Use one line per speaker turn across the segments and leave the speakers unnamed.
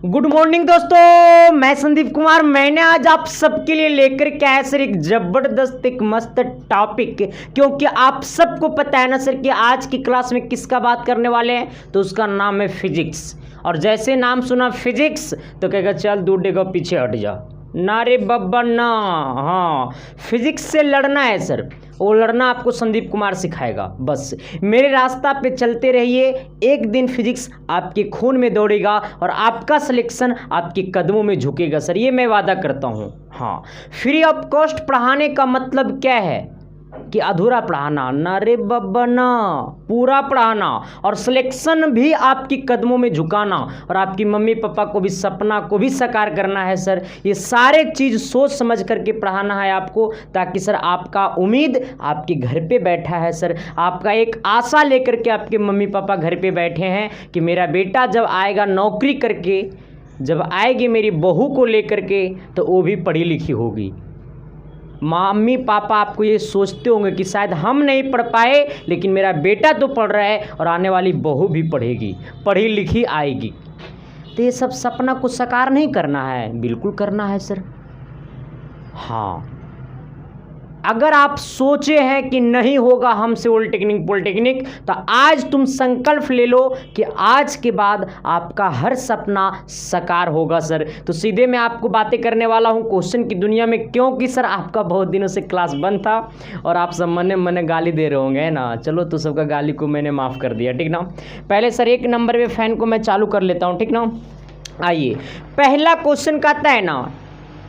Good morning दोस्तों, मैं संदीप कुमार। मैंने आज आप सबके लिए लेकर के आया सर एक जबरदस्त एक मस्त टॉपिक, क्योंकि आप सबको पता है ना सर कि आज की क्लास में किसका बात करने वाले हैं, तो उसका नाम है फिजिक्स। और जैसे नाम सुना फिजिक्स तो कहेगा चल दूर डेगा पीछे हट जा, ना रे बब्बा ना। हाँ, फिजिक्स से लड़ना है सर, वो लड़ना आपको संदीप कुमार सिखाएगा। बस मेरे रास्ता पे चलते रहिए, एक दिन फिजिक्स आपके खून में दौड़ेगा और आपका सिलेक्शन आपके कदमों में झुकेगा सर, ये मैं वादा करता हूँ। हाँ, फ्री ऑफ कॉस्ट पढ़ाने का मतलब क्या है कि अधूरा पढ़ाना ना रे बब्बा ना, पूरा पढ़ाना और सिलेक्शन भी आपकी कदमों में झुकाना और आपकी मम्मी पापा को भी सपना को भी साकार करना है सर। ये सारे चीज़ सोच समझ करके पढ़ाना है आपको, ताकि सर आपका उम्मीद आपके घर पे बैठा है सर, आपका एक आशा लेकर के आपके मम्मी पापा घर पे बैठे हैं कि मेरा बेटा जब आएगा नौकरी करके, जब आएगी मेरी बहू को लेकर के तो वो भी पढ़ी लिखी होगी। मम्मी पापा आपको ये सोचते होंगे कि शायद हम नहीं पढ़ पाए, लेकिन मेरा बेटा तो पढ़ रहा है और आने वाली बहू भी पढ़ेगी, पढ़ी लिखी आएगी। तो ये सब सपना को साकार नहीं करना है, बिल्कुल करना है सर। हाँ, अगर आप सोचे हैं कि नहीं होगा हमसे पॉलिटेक्निक, तो आज तुम संकल्प ले लो कि आज के बाद आपका हर सपना साकार होगा सर। तो सीधे मैं आपको बातें करने वाला हूं क्वेश्चन की दुनिया में, क्योंकि सर आपका बहुत दिनों से क्लास बंद था और आप सब मने गाली दे रहे होंगे ना। चलो, तो सबका गाली को मैंने माफ़ कर दिया, ठीक ना। पहले सर एक नंबर पे फैन को मैं चालू कर लेता हूँ, ठीक ना। आइए, पहला क्वेश्चन कहता है ना,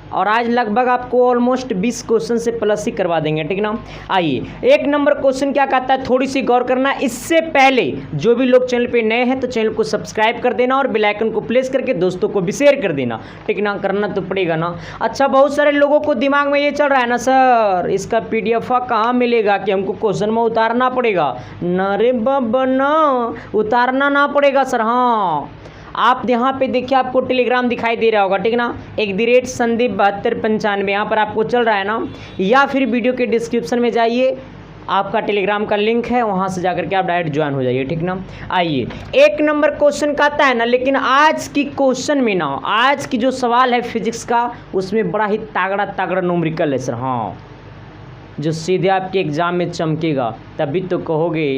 और आज लगभग आपको ऑलमोस्ट 20 क्वेश्चन से प्लस ही करवा देंगे, ठीक ना। आइए, एक नंबर क्वेश्चन क्या कहता है, थोड़ी सी गौर करना। इससे पहले जो भी लोग चैनल पे नए हैं तो चैनल को सब्सक्राइब कर देना और बेल आइकन को प्रेस करके दोस्तों को भी शेयर कर देना, ठीक ना। करना तो पड़ेगा ना। अच्छा, बहुत सारे लोगों को दिमाग में ये चल रहा है ना सर, इसका PDF कहाँ मिलेगा कि हमको क्वेश्चन में उतारना पड़ेगा। न रे बाबा ना, उतारना ना पड़ेगा सर। हाँ, आप यहाँ पे देखिए, आपको टेलीग्राम दिखाई दे रहा होगा, ठीक ना। @संदीप7295 यहाँ पर आपको चल रहा है ना, या फिर वीडियो के डिस्क्रिप्शन में जाइए, आपका टेलीग्राम का लिंक है, वहाँ से जाकर के आप डायरेक्ट ज्वाइन हो जाइए, ठीक ना। आइए, एक नंबर क्वेश्चन कहता है ना, लेकिन आज की क्वेश्चन में ना, आज की जो सवाल है फिजिक्स का, उसमें बड़ा ही तागड़ा न्यूमेरिकल है सर। हाँ, जो सीधे आपके एग्जाम में चमकेगा, तभी तो कहोगे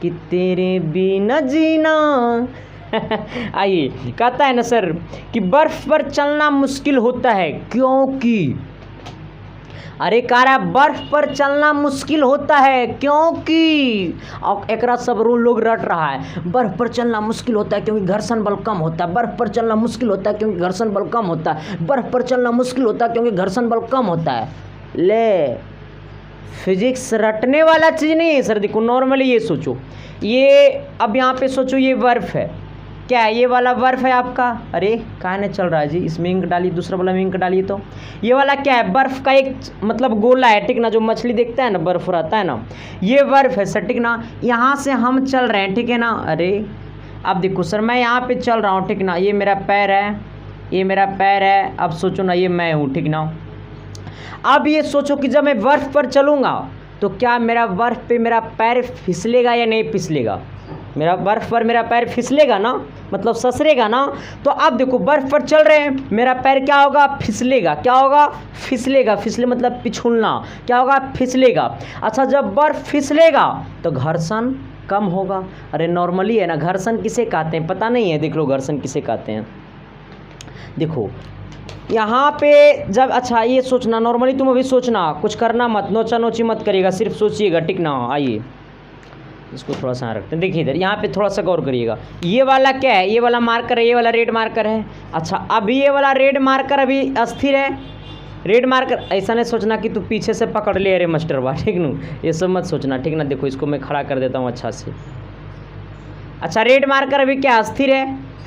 कि तेरे बिना जीना। आइए, कहता है ना सर कि बर्फ पर चलना मुश्किल होता है क्योंकि, अरे कह रहा है बर्फ पर चलना मुश्किल होता है क्योंकि, और एकरा सब रूल लोग रट रहा है। बर्फ पर चलना मुश्किल होता है क्योंकि घर्षण बल कम होता है, बर्फ पर चलना मुश्किल होता है क्योंकि घर्षण बल कम होता है, बर्फ पर चलना मुश्किल होता है क्योंकि घर्षण बल कम होता है। ले, फिजिक्स रटने वाला चीज़ नहीं है सर। देखो, नॉर्मली ये सोचो, ये अब यहाँ पे सोचो, ये बर्फ है, क्या है, ये वाला बर्फ है आपका। अरे कहाँ नहीं चल रहा है जी, इसमें इंक डालिए, दूसरा वाला में इंक डालिए। तो ये वाला क्या है, बर्फ का एक मतलब गोला है, ठीक ना, जो मछली देखता है ना, बर्फ रहता है ना, ये बर्फ है सर, ठीक ना। यहाँ से हम चल रहे हैं, ठीक है ना। अरे अब देखो सर, मैं यहाँ पे चल रहा हूँ, ठीक ना, ये मेरा पैर है, ये मेरा पैर है। अब सोचो ना, ये मैं हूँ, ठीक ना। अब ये सोचो कि जब मैं बर्फ पर चलूँगा तो क्या मेरा बर्फ पे मेरा पैर फिसलेगा या नहीं फिसलेगा। मेरा बर्फ पर मेरा पैर फिसलेगा ना, मतलब ससरेगा ना। तो अब देखो, बर्फ पर चल रहे हैं, मेरा पैर क्या होगा, फिसलेगा। क्या होगा, फिसलेगा। फिसले मतलब पिछुलना, क्या होगा, फिसलेगा। अच्छा, जब बर्फ फिसलेगा तो घर्षण कम होगा। अरे नॉर्मली है ना, घर्षण किसे कहते हैं पता नहीं है, देख लो घर्षण किसे कहते हैं। देखो यहाँ पे जब, अच्छा ये सोचना, नॉर्मली तुम अभी सोचना, कुछ करना मत, नोचा नोची मत करिएगा, सिर्फ सोचिएगा, ठीक ना। आइए, इसको थोड़ा सा रखते हैं। देखिए इधर, यहाँ पे थोड़ा सा गौर करिएगा। ये वाला क्या है, ये वाला मार्कर है, ये वाला रेड मार्कर है। अच्छा, अभी ये वाला रेड मार्कर अभी अस्थिर है। रेड मार्कर, ऐसा नहीं सोचना कि तू पीछे से पकड़ ले अरे मास्टर वाह, ठीक नू, ये सब मत सोचना, ठीक ना। देखो, इसको मैं खड़ा कर देता हूँ अच्छा से। अच्छा, रेड मार्कर अभी क्या अस्थिर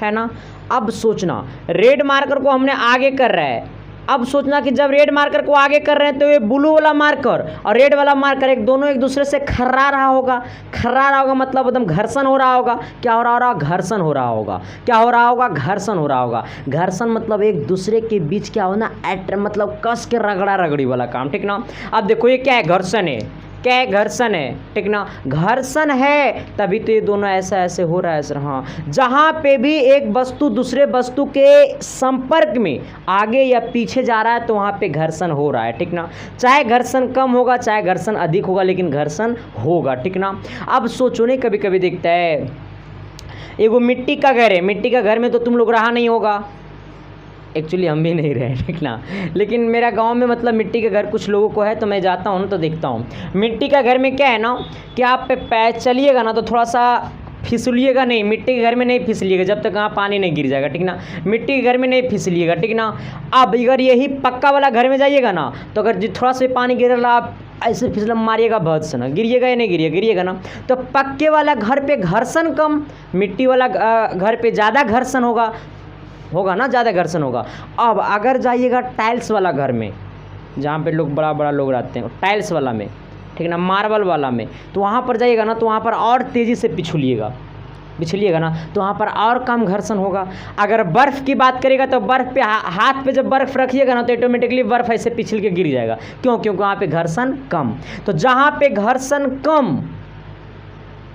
है ना। अब सोचना, रेड मार्कर को हमने आगे कर रहा है। अब सोचना कि जब रेड मार्कर को आगे कर रहे हैं तो ये ब्लू वाला मार्कर और रेड वाला मार्कर दोनों एक दूसरे से खर्रा रहा होगा। खर्रा रहा होगा मतलब एकदम घर्षण हो रहा होगा। क्या हो रहा होगा, घर्षण हो रहा होगा। क्या हो रहा होगा, घर्षण हो रहा होगा। घर्षण मतलब एक दूसरे के बीच क्या होना, मतलब कस के रगड़ा रगड़ी वाला काम, ठीक ना। अब देखो, ये क्या है, घर्षण है, क्या है, घर्षण है, ठीक ना। घर्षण है तभी तो ये दोनों ऐसा ऐसे हो रहा है सर। हाँ, जहाँ पे भी एक वस्तु दूसरे वस्तु के संपर्क में आगे या पीछे जा रहा है तो वहाँ पे घर्षण हो रहा है, ठीक ना। चाहे घर्षण कम होगा चाहे घर्षण अधिक होगा, लेकिन घर्षण होगा, ठीक ना। अब सोचो नहीं, कभी कभी देखता है एगो मिट्टी का घर है, मिट्टी का घर में तो तुम लोग रहा नहीं होगा, एक्चुअली हम भी नहीं रहे, ठीक ना। लेकिन मेरा गांव में मतलब मिट्टी के घर कुछ लोगों को है, तो मैं जाता हूँ तो देखता हूँ। मिट्टी का घर में क्या है ना कि आप पे पैर चलिएगा ना तो थोड़ा सा फिसलिएगा नहीं, मिट्टी के घर में नहीं फिसलिएगा जब तक वहाँ पानी नहीं गिर जाएगा, ठीक ना। मिट्टी के घर में नहीं फिसलिएगा, ठीक ना। अब अगर यही पक्का वाला घर में जाइएगा ना तो अगर थोड़ा सा पानी गिर रहा आप ऐसे फिसलन मारिएगा, बहुत से ना गिरिएगा या नहीं गिरिएगा ना। तो पक्के वाला घर पे घर्षण कम, मिट्टी वाला घर पे ज़्यादा घर्षण होगा ना, ज़्यादा घर्षण होगा। अब अगर जाइएगा टाइल्स वाला घर में, जहाँ पे लोग बड़ा बड़ा लोग रहते हैं, टाइल्स वाला में, ठीक ना, मार्बल वाला में, तो वहाँ पर जाइएगा ना तो वहाँ पर और तेज़ी से बिछलिएगा ना तो वहाँ पर और कम घर्षण होगा। अगर बर्फ़ की बात करेगा तो बर्फ़ पे हाथ पे जब बर्फ़ रखिएगा ना तो ऑटोमेटिकली बर्फ़ ऐसे पिछल के गिर जाएगा। क्योंकि वहाँ पे घर्षण कम। तो जहाँ पे घर्षण कम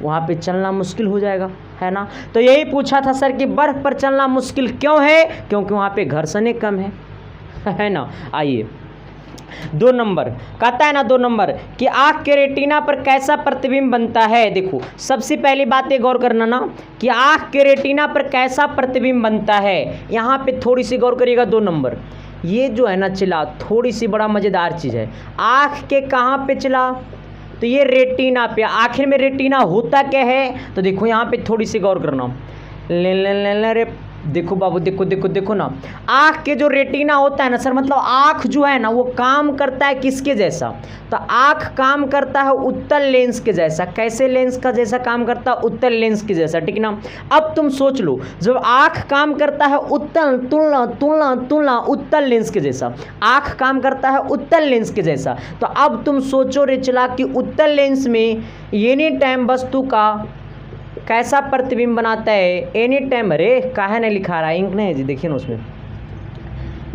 वहाँ पे चलना मुश्किल हो जाएगा, है ना। तो यही पूछा था सर कि बर्फ़ पर चलना मुश्किल क्यों है, क्योंकि वहाँ पे घर्षण कम है ना। आइए 2 नंबर कहता है ना, 2 नंबर कि आँख के रेटिना पर कैसा प्रतिबिंब बनता है। देखो सबसे पहली बात ये गौर करना ना कि आँख के रेटिना पर कैसा प्रतिबिंब बनता है। यहाँ पे थोड़ी सी गौर करिएगा, 2 नंबर ये जो है ना चिला, थोड़ी सी बड़ा मज़ेदार चीज़ है। आँख के कहाँ पे चिला, तो ये रेटिना पे। आखिर में रेटिना होता क्या है, तो देखो यहाँ पे थोड़ी सी गौर करना। ले रे देखो बाबू, देखो ना, आँख के जो रेटिना होता है ना सर, मतलब आँख जो है ना वो काम करता है किसके जैसा, तो आँख काम करता है उत्तल लेंस के जैसा। कैसे लेंस का जैसा काम करता है, उत्तल लेंस के जैसा, ठीक ना। अब तुम सोच लो, जब आँख काम करता है तुलना उत्तल लेंस के जैसा, आँख काम करता है उत्तल लेंस के जैसा, तो अब तुम सोचो रे चला कि उत्तल लेंस में एनी टाइम वस्तु का कैसा प्रतिबिंब बनाता है। एनी टाइम, अरे काहे नहीं लिखा रहा है, इंक नहीं जी, देखिए ना उसमें।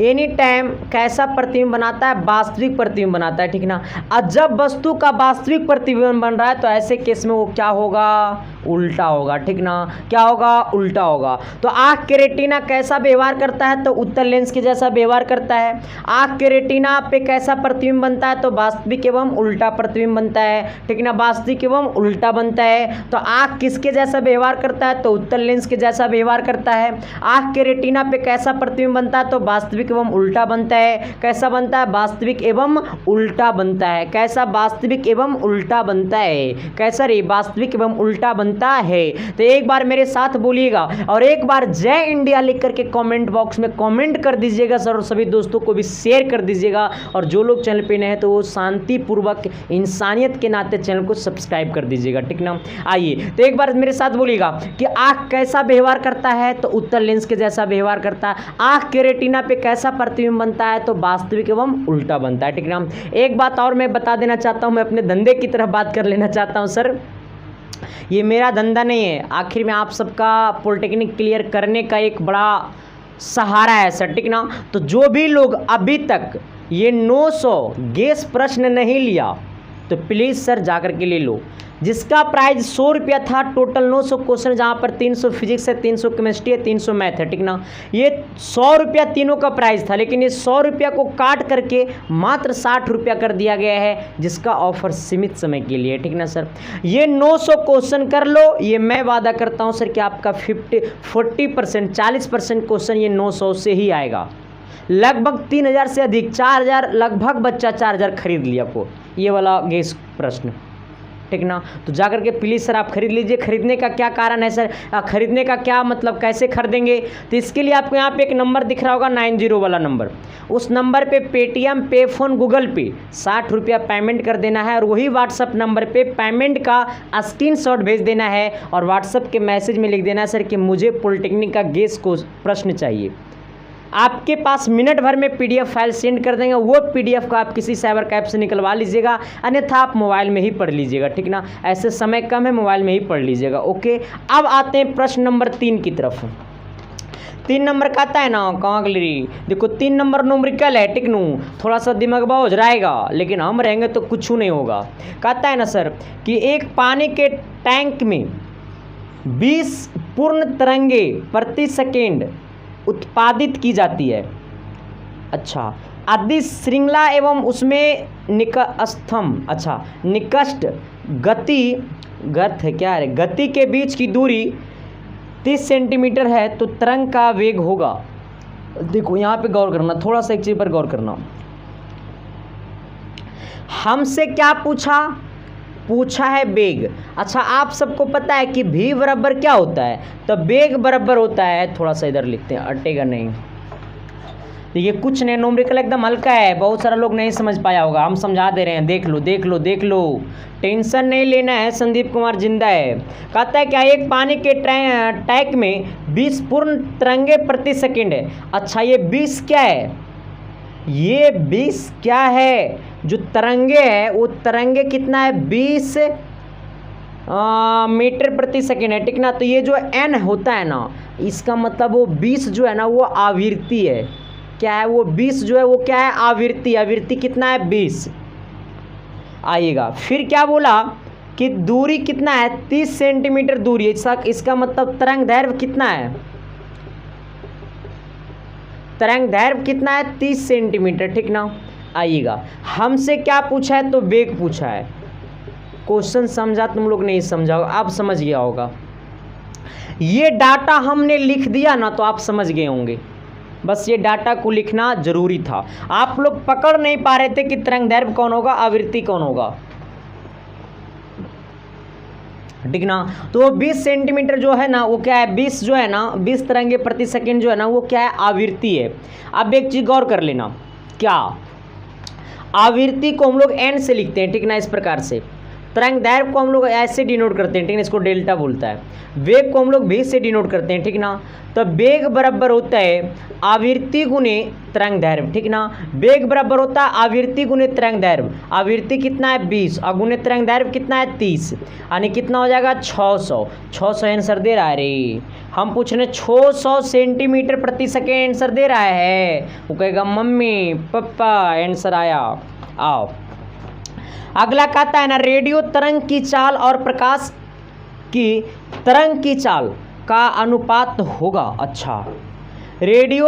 एनी टाइम कैसा प्रतिबिंब बनाता है, वास्तविक प्रतिबिंब बनाता है, ठीक ना। और जब वस्तु का वास्तविक प्रतिबिंब बन रहा है तो ऐसे केस में वो क्या होगा, उल्टा होगा, ठीक ना। क्या होगा, उल्टा होगा। तो आँख के रेटिना कैसा व्यवहार करता है, तो उत्तल लेंस के जैसा व्यवहार करता है। आँख के रेटिना पे कैसा प्रतिबिंब बनता है, तो वास्तविक एवं उल्टा प्रतिबिंब बनता है, ठीक ना। वास्तविक एवं उल्टा बनता है। तो आँख किसके जैसा व्यवहार करता है, तो उत्तल लेंस के जैसा व्यवहार करता है। आँख के रेटिना पे कैसा प्रतिबिंब बनता है, तो वास्तविक एवं उल्टा बनता है। कैसा बनता है, वास्तविक एवं उल्टा बनता है। कैसा, वास्तविक एवं उल्टा बनता है। कैसा रे, वास्तविक एवं उल्टा बनता है। तो एक बार मेरे साथ बोलिएगा और एक बार जय इंडिया लिख करके कमेंट बॉक्स में कमेंट कर दीजिएगा सर, और सभी दोस्तों को भी शेयर कर दीजिएगा। और जो लोग चैनल पे नए हैं तो वो शांतिपूर्वक इंसानियत के नाते चैनल को सब्सक्राइब कर दीजिएगा, ठीक ना। आइए तो एक बार मेरे साथ बोलिएगा कि आँख कैसा व्यवहार करता है, तो उत्तल लेंस के जैसा व्यवहार करता है। आँख के रेटिना पे कैसा प्रतिबिंब बनता है, तो वास्तविक एवं उल्टा बनता है, ठीक ना। एक बात और मैं बता देना चाहता हूँ, मैं अपने धंधे की तरफ बात कर लेना चाहता हूँ सर। ये मेरा धंधा नहीं है, आखिर में आप सबका पॉलिटेक्निक क्लियर करने का एक बड़ा सहारा है सर, ठीक ना। तो जो भी लोग अभी तक ये 900 गेस प्रश्न नहीं लिया तो प्लीज़ सर जा कर के ले लो, जिसका प्राइस 100 रुपया था। टोटल 900 क्वेश्चन, जहाँ पर 300 फिजिक्स है, 300 केमिस्ट्री है, 300 मैथ है, ठीक ना। ये 100 रुपया तीनों का प्राइस था, लेकिन ये 100 रुपया को काट करके मात्र 60 रुपया कर दिया गया है, जिसका ऑफर सीमित समय के लिए, ठीक ना सर। ये 900 क्वेश्चन कर लो, ये मैं वादा करता हूँ सर कि आपका 40% क्वेश्चन ये 900 से ही आएगा। लगभग 3000 से अधिक, 4000 लगभग बच्चा 4000 खरीद लिया को ये वाला गेस प्रश्न, ठीक ना। तो जाकर के प्लीज़ सर आप खरीद लीजिए। खरीदने का क्या कारण है सर, खरीदने का क्या मतलब, कैसे खरीदेंगे, तो इसके लिए आपको यहाँ पे एक नंबर दिख रहा होगा 90 वाला नंबर, उस नंबर पे पेटीएम, पे फोन, गूगल पे 60 रुपया पेमेंट कर देना है, और वही व्हाट्सअप नंबर पे पेमेंट का स्क्रीनशॉट भेज देना है, और व्हाट्सअप के मैसेज में लिख देना है सर कि मुझे पॉलिटेक्निक का गेस को प्रश्न चाहिए। आपके पास मिनट भर में पीडीएफ फाइल सेंड कर देंगे, वो पीडीएफ को आप किसी साइबर कैफ से निकलवा लीजिएगा, अन्यथा आप मोबाइल में ही पढ़ लीजिएगा, ठीक ना। ऐसे समय कम है, मोबाइल में ही पढ़ लीजिएगा, ओके। अब आते हैं प्रश्न नंबर 3 की तरफ। 3 नंबर का आता है ना, कहाँ गली रही, देखो 3 नंबर न्यूमेरिकल है टिकनू, थोड़ा सा दिमाग हो जाएगा, लेकिन हम रहेंगे तो कुछ नहीं होगा। कहता है ना सर कि एक पानी के टैंक में 20 पूर्ण तरंगे प्रति सेकेंड उत्पादित की जाती है। अच्छा, आदि श्रृंखला एवं उसमें निकष्ट गति के बीच की दूरी 30 सेंटीमीटर है तो तरंग का वेग होगा। देखो यहाँ पे गौर करना, थोड़ा सा एक चीज पर गौर करना। हमसे क्या पूछा है वेग। अच्छा, आप सबको पता है कि v बराबर क्या होता है, तो वेग बराबर होता है, थोड़ा सा इधर लिखते हैं, अटेगा नहीं। ये कुछ नहीं, न्यूमेरिकल एकदम हल्का है, बहुत सारा लोग नहीं समझ पाया होगा, हम समझा दे रहे हैं, देख लो, टेंशन नहीं लेना है। संदीप कुमार जिंदा है। कहता है क्या एक पानी के टैंक में 20 पूर्ण तरंगे प्रति सेकेंड है। अच्छा, ये 20 क्या है, ये 20 क्या है, जो तरंगे है वो तरंगे कितना है, 20 मीटर प्रति सेकेंड है, ठीक ना। तो ये जो n होता है ना, इसका मतलब वो 20 जो है ना वो आवृत्ति है। क्या है वो 20 जो है वो क्या है, आवृत्ति कितना है, 20 आइएगा। फिर क्या बोला कि दूरी कितना है, 30 सेंटीमीटर दूरी, इसका मतलब तरंग दैर्घ्य कितना है, तरंग दैर्घ्य कितना है, 30 सेंटीमीटर, ठीक ना। आइएगा, हमसे क्या पूछा है, तो वेग पूछा है। क्वेश्चन समझा, तुम लोग नहीं समझा, आप समझ गया होगा। ये डाटा हमने लिख दिया ना तो आप समझ गए होंगे, बस ये डाटा को लिखना जरूरी था। आप लोग पकड़ नहीं पा रहे थे कि तरंग दैर्घ्य कौन होगा, आवृत्ति कौन होगा, ठीक ना। तो 20 सेंटीमीटर जो है ना वो क्या है, 20 जो है ना, 20 तरंगे प्रति सेकंड जो है ना वो क्या है, आवृत्ति है। अब एक चीज गौर कर लेना, क्या आवृत्ति को हम लोग n से लिखते हैं, ठीक ना, इस प्रकार से। तरंग दैर्घ्य को हम लोग ऐसे डिनोट करते हैं, ठीक ना, इसको डेल्टा बोलता है। वेग को हम लोग v से डिनोट करते हैं, ठीक ना। तो वेग बराबर होता है आवृत्ति गुने तरंग दैर्घ्य, ठीक ना। वेग बराबर होता है आवृत्ति गुने तरंग दैर्घ्य। आवृत्ति कितना है, 20, और गुने तरंग दैर्घ्य कितना है, 30, यानी कितना हो जाएगा, 600। 600 आंसर दे रहा है रे, हम पूछ रहे 600 सेंटीमीटर प्रति सेकेंड आंसर दे रहा है। वो कहेगा मम्मी पापा आंसर आया। आओ अगला कहता है ना, रेडियो तरंग की चाल और प्रकाश की तरंग की चाल का अनुपात होगा। अच्छा, रेडियो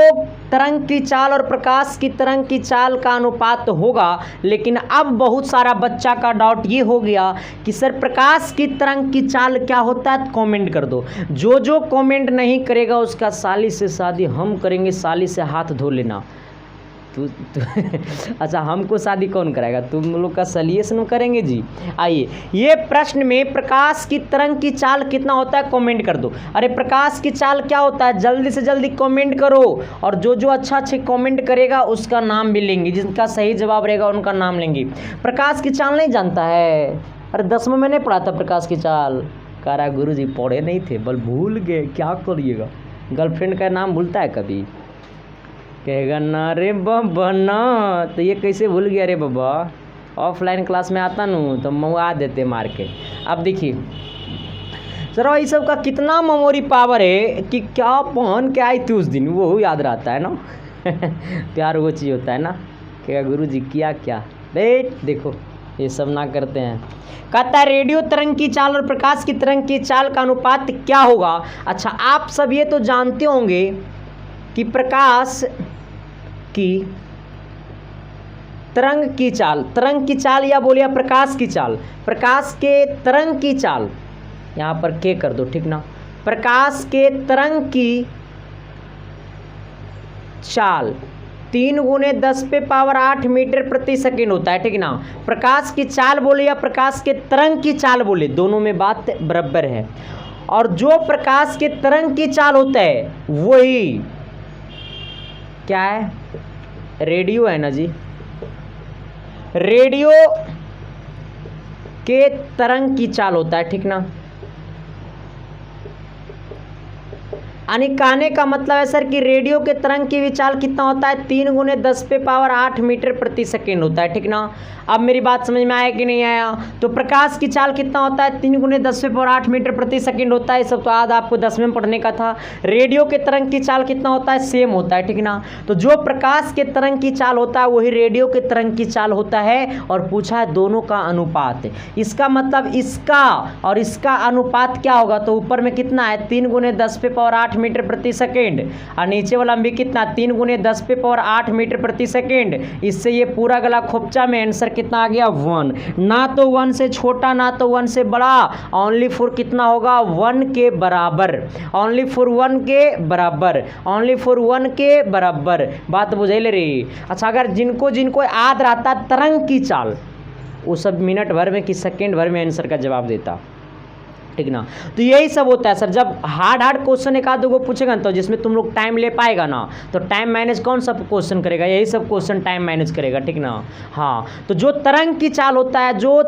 तरंग की चाल और प्रकाश की तरंग की चाल का अनुपात होगा, लेकिन अब बहुत सारा बच्चा का डाउट ये हो गया कि सर प्रकाश की तरंग की चाल क्या होता है, कमेंट कर दो। जो कमेंट नहीं करेगा उसका साली से शादी हम करेंगे, साली से हाथ धो लेना। तू अच्छा, हमको शादी कौन कराएगा, तुम लोग का सलिएशन करेंगे जी। आइए, ये प्रश्न में प्रकाश की तरंग की चाल कितना होता है, कमेंट कर दो। अरे प्रकाश की चाल क्या होता है, जल्दी से जल्दी कमेंट करो, और जो अच्छे कमेंट करेगा उसका नाम भी लेंगे, जिनका सही जवाब रहेगा उनका नाम लेंगे। प्रकाश की चाल नहीं जानता है, अरे 10वीं में नहीं पढ़ा था प्रकाश की चाल, कह रहा गुरुजी पढ़े नहीं थे, बल भूल गए, क्या करिएगा। गर्लफ्रेंड का नाम भूलता है कभी, कहेगा ना रे बाबा ना, तो ये कैसे भूल गया रे बाबा, ऑफलाइन क्लास में आता नू तो मंगवा देते मार के। अब देखिए सर ये सब का कितना मेमोरी पावर है कि क्या पहन के आई थी उस दिन, वो याद रहता है ना। प्यार वो चीज़ होता है ना, कहेगा गुरु जी किया क्या, देखो ये सब ना करते हैं। कहता है रेडियो तरंग की चाल और प्रकाश की तरंग की चाल का अनुपात क्या होगा। अच्छा, आप सब ये तो जानते होंगे कि प्रकाश की तरंग की चाल या बोलिए प्रकाश की चाल, प्रकाश के तरंग की चाल, यहाँ पर के कर दो, ठीक ना। प्रकाश के तरंग की चाल 3 × 10⁸ मीटर प्रति सेकेंड होता है, ठीक ना। प्रकाश की चाल बोले या प्रकाश के तरंग की चाल बोले, दोनों में बात बराबर है। और जो प्रकाश के तरंग की चाल होता है वही क्या है, रेडियो है ना जी। रेडियो के तरंग की चाल होता है, ठीक ना। यानी कहने का मतलब है सर कि रेडियो के तरंग की विचाल कितना होता है 3 × 10⁸ मीटर प्रति सेकेंड होता है, ठीक ना। अब मेरी बात समझ में आया कि नहीं आया। तो प्रकाश की चाल कितना होता है 3 × 10⁸ मीटर प्रति सेकेंड होता है। सब तो आज आपको 10वें में पढ़ने का था। रेडियो के तरंग की चाल कितना होता है, सेम होता है, ठीक ना। तो जो प्रकाश के तरंग की चाल होता है वही रेडियो के तरंग की चाल होता है। और पूछा है दोनों का अनुपात, इसका मतलब इसका और इसका अनुपात क्या होगा। तो ऊपर में कितना है 3 × 10⁸ मीटर प्रति सेकेंड और नीचे वाला भी कितना 3 × 10⁸ मीटर प्रति सेकेंड। इससे ये पूरा गला खोपचा में आंसर कितना आ गया 1। ना तो 1 से छोटा ना तो 1 से बड़ा, ओनली फॉर कितना होगा 1 के बराबर, ओनली फॉर 1 के बराबर, ओनली फॉर 1 के बराबर। बात बुझे रही। अच्छा, अगर जिनको जिनको याद रहता तरंग की चाल वो सब मिनट भर में कि सेकेंड भर में आंसर का जवाब देता, ठीक ना। तो यही सब होता है सर। जब हार्ड क्वेश्चन एक आध दो पूछेगा तो जिसमें तुम लोग टाइम ले पाएगा ना, तो टाइम मैनेज कौन सा क्वेश्चन करेगा, यही सब क्वेश्चन टाइम मैनेज करेगा, ठीक ना। हाँ, तो जो तरंग की चाल होता है, जो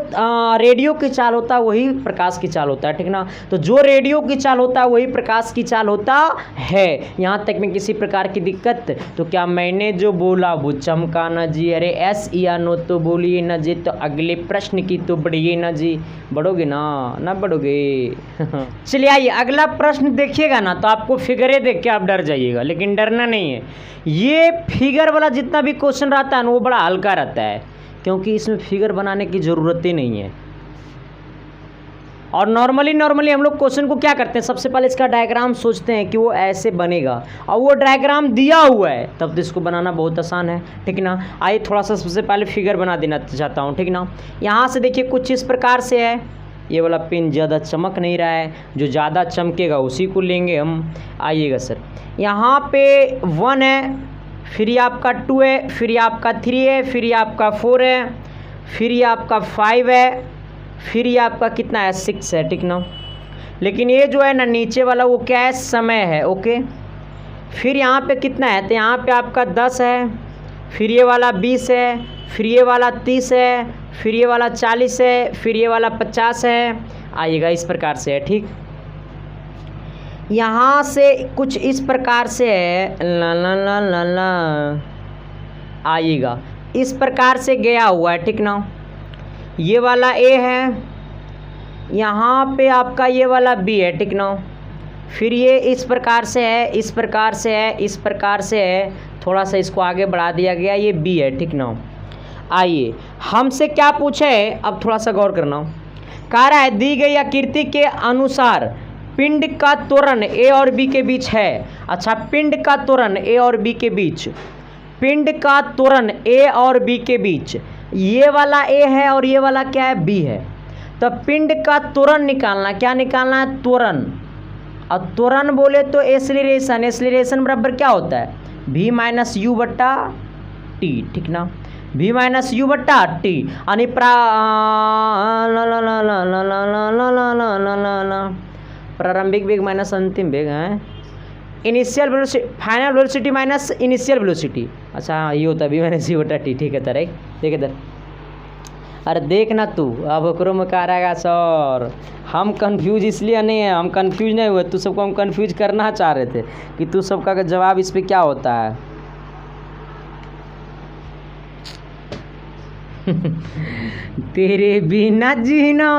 रेडियो की चाल होता है वही प्रकाश की चाल होता है, ठीक ना। तो जो रेडियो की चाल होता है वही प्रकाश की चाल होता है। यहाँ तक में किसी प्रकार की दिक्कत तो क्या मैंने जो बोला वो चमका ना जी। अरे एस या नो तो बोलिए ना जी, तो अगले प्रश्न की तो बढ़िए ना जी। बढ़ोगे ना बढ़ोगे। चलिए आइए अगला प्रश्न देखिएगा ना, तो आपको फिगरें देख के आप डर जाइएगा, लेकिन डरना नहीं है। ये फिगर वाला जितना भी क्वेश्चन रहता है ना वो बड़ा हल्का रहता है, क्योंकि इसमें फिगर बनाने की ज़रूरत ही नहीं है। और नॉर्मली हम लोग क्वेश्चन को क्या करते हैं, सबसे पहले इसका डायग्राम सोचते हैं कि वो ऐसे बनेगा, और वो डायग्राम दिया हुआ है तब तो इसको बनाना बहुत आसान है, ठीक ना। आइए थोड़ा सा सबसे पहले फिगर बना देना चाहता हूँ, ठीक ना। यहाँ से देखिए कुछ इस प्रकार से है। ये वाला पेन ज़्यादा चमक नहीं रहा है, जो ज़्यादा चमकेगा उसी को लेंगे हम। आइएगा सर, यहाँ पे 1 है, फिर ये आपका 2 है, फिर ये आपका 3 है, फिर ये आपका 4 है, फिर ये आपका 5 है, फिर ये आपका कितना है 6 है, ठीक ना। लेकिन ये जो है ना नीचे वाला वो क्या है, समय है, ओके। फिर यहाँ पे कितना है, तो यहाँ पे आपका 10 है, फिर ये वाला 20 है, फिर ये वाला 30 है, फिर ये वाला 40 है, फिर ये वाला 50 है। आइएगा इस प्रकार से है, ठीक। यहाँ से कुछ इस प्रकार से है, ला ला ला ला ला, आइएगा इस प्रकार से गया हुआ है, ठीक ना। ये वाला ए है, यहाँ पे आपका ये वाला बी है, ठीक ना। फिर ये इस प्रकार से है, इस प्रकार से है, इस प्रकार से है, थोड़ा सा इसको आगे बढ़ा दिया गया, ये बी है, ठीक ना। आइए हमसे क्या पूछे है, अब थोड़ा सा गौर करना। कह रहा है दी गई आकृति के अनुसार पिंड का त्वरण ए और बी के बीच है। अच्छा, पिंड का त्वरण ए और बी के बीच, पिंड का त्वरण ए और बी के बीच, ये वाला ए है और ये वाला क्या है, बी है। तो पिंड का त्वरण निकालना, क्या निकालना है, त्वरण। और त्वरण बोले तो एक्सीलरेशन, एक्सीलरेशन बराबर क्या होता है, v - u/t, ठीक ना। v - u/t यानी प्रारंभिक वेग माइनस अंतिम वेग है, initial velocity, final velocity minus initial velocity. अच्छा, ये होता है v - u/t, ठीक है। तर देख इधर, अरे देखना तू, अब ओकरो में कह रहेगा सर हम कंफ्यूज इसलिए नहीं है, हम कंफ्यूज नहीं हुए, तू सबको हम कंफ्यूज करना चाह रहे थे कि तू सबका जवाब इस पे क्या होता है। तेरे बिना जीना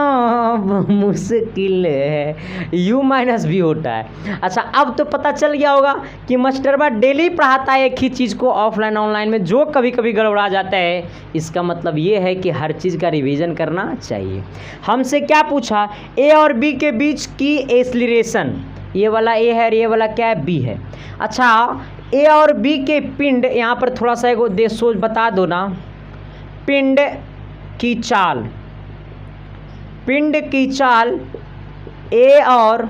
मुश्किल है, u - v होता है। अच्छा, अब तो पता चल गया होगा कि मास्टरबा डेली पढ़ाता है एक ही चीज़ को ऑफलाइन ऑनलाइन में, जो कभी कभी गड़बड़ा जाता है। इसका मतलब ये है कि हर चीज़ का रिवीजन करना चाहिए। हमसे क्या पूछा, ए और बी के बीच की एक्सीलरेशन, ये वाला ए है और ये वाला क्या है, बी है। अच्छा, ए और बी के पिंड, यहाँ पर थोड़ा सा एगो सोच बता दो ना, पिंड की चाल, पिंड की चाल ए और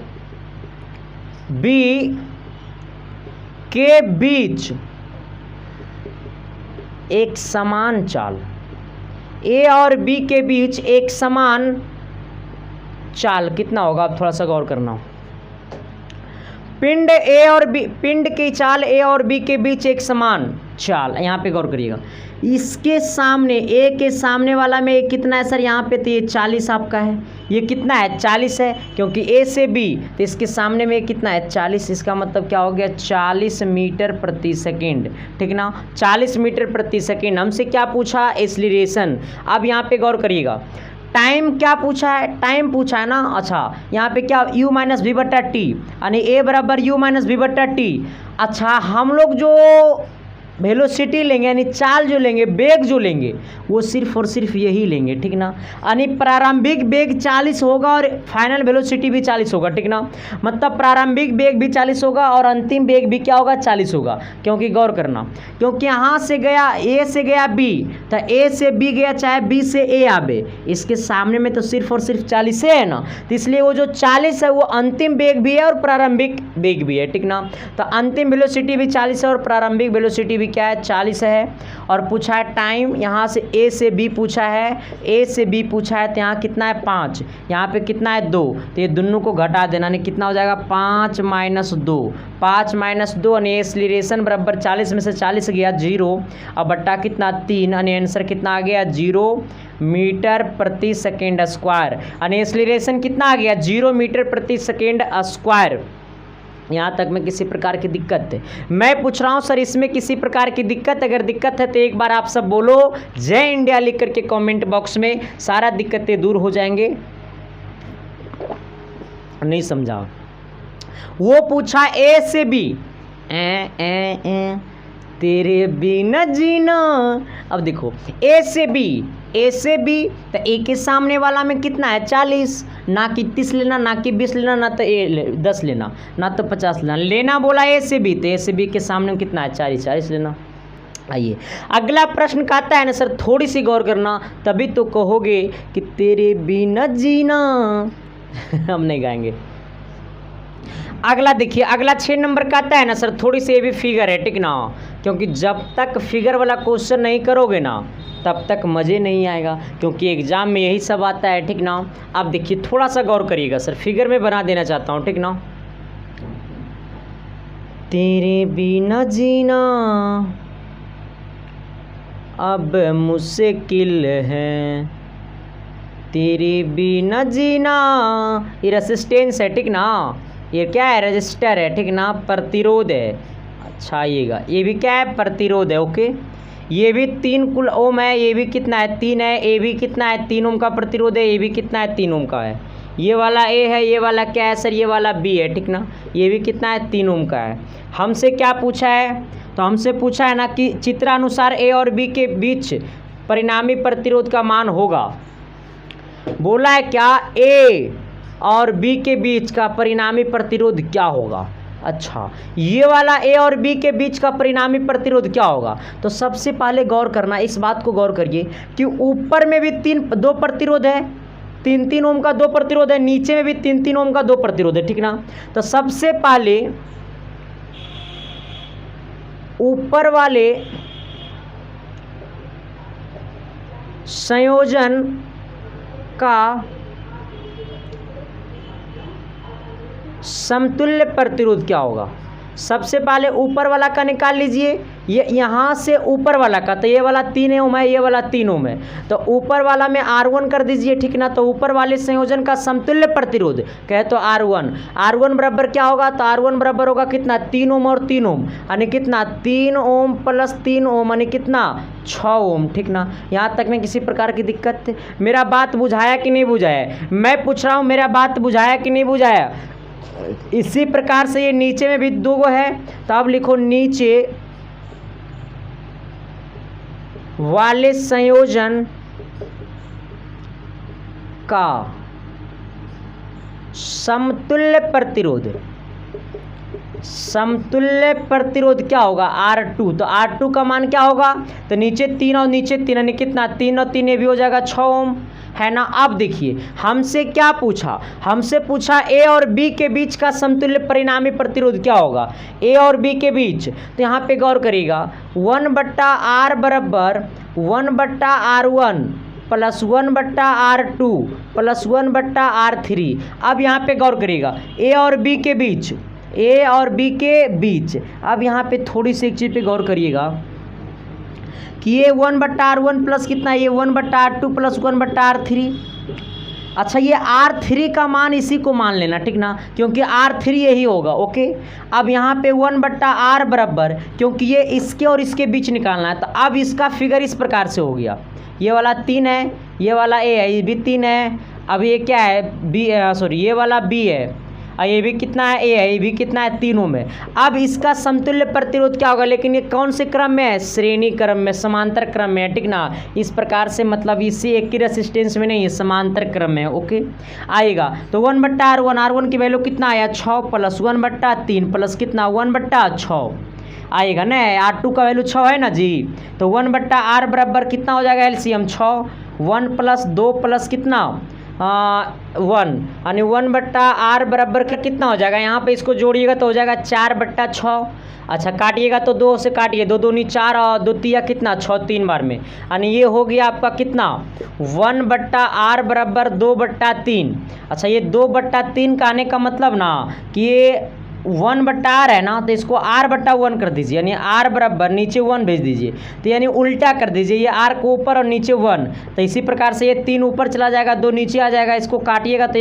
बी के बीच एक समान चाल, ए और बी के बीच एक समान चाल कितना होगा, आप थोड़ा सा गौर करना। पिंड ए और बी, पिंड की चाल ए और बी के बीच एक समान, चाल। यहाँ पे गौर करिएगा, इसके सामने ए के सामने वाला में एक कितना है सर यहाँ पे, तो ये 40 आपका है। ये कितना है 40 है, क्योंकि ए से बी तो इसके सामने में कितना है 40। इसका मतलब क्या हो गया 40 मीटर प्रति सेकेंड, ठीक ना, 40 मीटर प्रति सेकेंड। हमसे क्या पूछा, एक्सीलरेशन। अब यहाँ पे गौर करिएगा, टाइम क्या पूछा है, टाइम पूछा है ना। अच्छा यहाँ पे क्या u माइनस वी बट्टा टी, यानी a बराबर u माइनस वी बट्टा टी। अच्छा हम लोग जो वेलोसिटी लेंगे यानी चाल जो लेंगे, वेग जो लेंगे, वो सिर्फ और सिर्फ यही लेंगे, ठीक ना। यानी प्रारंभिक वेग 40 होगा और फाइनल वेलोसिटी भी 40 होगा, ठीक ना। मतलब प्रारंभिक वेग भी 40 होगा और अंतिम वेग भी क्या होगा 40 होगा। क्योंकि गौर करना, क्योंकि यहाँ से गया ए से गया बी, तो ए से बी गया चाहे बी से ए आवे, इसके सामने में तो सिर्फ और सिर्फ 40 है ना, तो इसलिए वो जो 40 है वो अंतिम वेग भी है और प्रारंभिक वेग भी है, ठीक ना। तो अंतिम वेलोसिटी भी 40 है और प्रारंभिक वेलोसिटी भी क्या है 40 है। और पूछा है टाइम, यहाँ से ए से बी पूछा है, ए से बी पूछा है, तो यहाँ कितना है 5, यहाँ पे कितना है 2, तो ये दोनों को घटा देना, नहीं कितना हो जाएगा 5 माइनस 2, 5 माइनस 2 यानी एक्सीलरेशन बराबर 40 में से 40 गया 0 और बट्टा कितना 3, यानी आंसर कितना आ गया 0 मीटर प्रति सेकेंड स्क्वायर। यानी एक्सीलरेशन कितना आ गया 0 मीटर प्रति सेकेंड स्क्वायर। यहाँ तक में किसी प्रकार की दिक्कत है, मैं पूछ रहा हूँ सर इसमें किसी प्रकार की दिक्कत, अगर दिक्कत है तो एक बार आप सब बोलो जय इंडिया लिख करके कमेंट बॉक्स में, सारा दिक्कतें दूर हो जाएंगे। नहीं समझा, वो पूछा ए से बी, तेरे बिना जीना। अब देखो ए से बी, ए से बी, तो ए के सामने वाला में कितना है 40, ना कि 30 लेना, ना कि 20 लेना, ना तो 10 लेना, ना तो 50 लेना बोला ए से बी, तो ए से बी के सामने में कितना है 40 लेना। आइए अगला प्रश्न कहता है ना सर, थोड़ी सी गौर करना तभी तो कहोगे कि तेरे बिना जीना। हम नहीं गाएंगे। अगला देखिए, अगला 6 नंबर का आता है ना सर, थोड़ी सी ये भी फिगर है, ठीक ना, क्योंकि जब तक फिगर वाला क्वेश्चन नहीं करोगे ना तब तक मज़े नहीं आएगा, क्योंकि एग्जाम में यही सब आता है, ठीक ना। अब देखिए थोड़ा सा गौर करिएगा सर, फिगर में बना देना चाहता हूँ, ठीक ना। तेरे बिना जीना अब मुश्किल है, तेरे बिना जीना, ये रेजिस्टेंस है, ठीक ना, ये क्या है रजिस्टर है, ठीक ना, प्रतिरोध है। अच्छा आइएगा, ये भी क्या है प्रतिरोध है, ओके। ये भी 3 कुल ओम है, ये भी कितना है 3 है, ये भी कितना है 3 ओम का प्रतिरोध है, ये भी कितना है 3 ओम का है। ये वाला ए है, ये वाला क्या है सर, ये वाला बी है, ठीक ना, ये भी कितना है 3 ओम का है। हमसे क्या पूछा है, तो हमसे पूछा है ना कि चित्रानुसार ए और बी के बीच परिणामी प्रतिरोध का मान होगा। बोला है क्या ए और बी के बीच का परिणामी प्रतिरोध क्या होगा। अच्छा ये वाला ए और बी के बीच का परिणामी प्रतिरोध क्या होगा, तो सबसे पहले गौर करना, इस बात को गौर करिए कि ऊपर में भी 2 प्रतिरोध है, 3 ओम का 2 प्रतिरोध है, नीचे में भी 3 ओम का 2 प्रतिरोध है, ठीक ना। तो सबसे पहले ऊपर वाले संयोजन का समतुल्य प्रतिरोध क्या होगा। सबसे पहले ऊपर वाला का निकाल लीजिए, ये यहाँ से ऊपर वाला का, तो ये वाला 3 ओम है, ये वाला 3 ओम है, तो ऊपर वाला में R1 कर दीजिए, ठीक ना। तो ऊपर वाले संयोजन का समतुल्य प्रतिरोध कहे तो R1 बराबर क्या होगा, तो R1 बराबर होगा कितना 3 ओम और 3 ओम, यानी कितना 3 ओम प्लस 3 ओम यानी कितना 6 ओम, ठीक ना। यहाँ तक में किसी प्रकार की दिक्कत, मेरा बात बुझाया कि नहीं बुझाया, मैं पूछ रहा हूँ मेरा बात बुझाया कि नहीं बुझाया। इसी प्रकार से ये नीचे में भी 2 है, तो अब लिखो नीचे वाले संयोजन का समतुल्य प्रतिरोध क्या होगा R2। तो R2 का मान क्या होगा, तो नीचे 3 और नीचे 3 यानी कितना 3 और 3 ये भी हो जाएगा 6 ओम, है ना। अब देखिए हमसे क्या पूछा, हमसे पूछा ए और बी के बीच का समतुल्य परिणामी प्रतिरोध क्या होगा, ए और बी के बीच। तो यहाँ पे गौर करिएगा 1/R बराबर 1/R1 plus 1/R2 plus 1/R3। अब यहाँ पे गौर करिएगा ए और बी के बीच, अब यहाँ पे थोड़ी सी एक चीज़ पे गौर करिएगा, कि ये 1/R1 प्लस कितना, ये 1/R2 प्लस 1/R3। अच्छा, ये R3 का मान इसी को मान लेना, ठीक ना, क्योंकि R3 यही होगा। ओके, अब यहाँ पे 1/R बराबर, क्योंकि ये इसके और इसके बीच निकालना है, तो अब इसका फिगर इस प्रकार से हो गया। ये वाला 3 है, ये वाला A है, ये भी 3 है। अब ये क्या है, B, सॉरी ये वाला B है, ये भी कितना है, A है, ये भी कितना है, तीनों में। अब इसका समतुल्य प्रतिरोध क्या होगा, लेकिन ये कौन से क्रम में है, श्रेणी क्रम में, समांतर क्रम में है, ठीक ना। इस प्रकार से मतलब इसी एक की रेसिस्टेंस में नहीं है, समांतर क्रम में है। ओके, आएगा तो 1/R1, R1 की वैल्यू कितना आया 6 प्लस 1/3 प्लस कितना 1/6 आएगा ना। R2 का वैल्यू 6 है ना जी, तो 1/R बराबर कितना हो जाएगा LCM 6, 1 प्लस 2 प्लस कितना 1, यानी 1/R बराबर का कितना हो जाएगा, यहाँ पे इसको जोड़िएगा तो हो जाएगा 4/6। अच्छा, काटिएगा तो 2 से काटिए, 2 दूनी 4 और 2 तिया कितना 6, 3 बार में, यानी ये हो गया आपका कितना 1/R बराबर 2/3। अच्छा, ये 2/3 का आने का मतलब ना कि ये 1/R है ना, तो इसको R/1 कर दीजिए, यानी R बराबर नीचे 1 भेज दीजिए, तो यानी उल्टा कर दीजिए, ये R को ऊपर और नीचे 1। तो इसी प्रकार से ये 3 ऊपर चला जाएगा, 2 नीचे आ जाएगा, इसको काटिएगा तो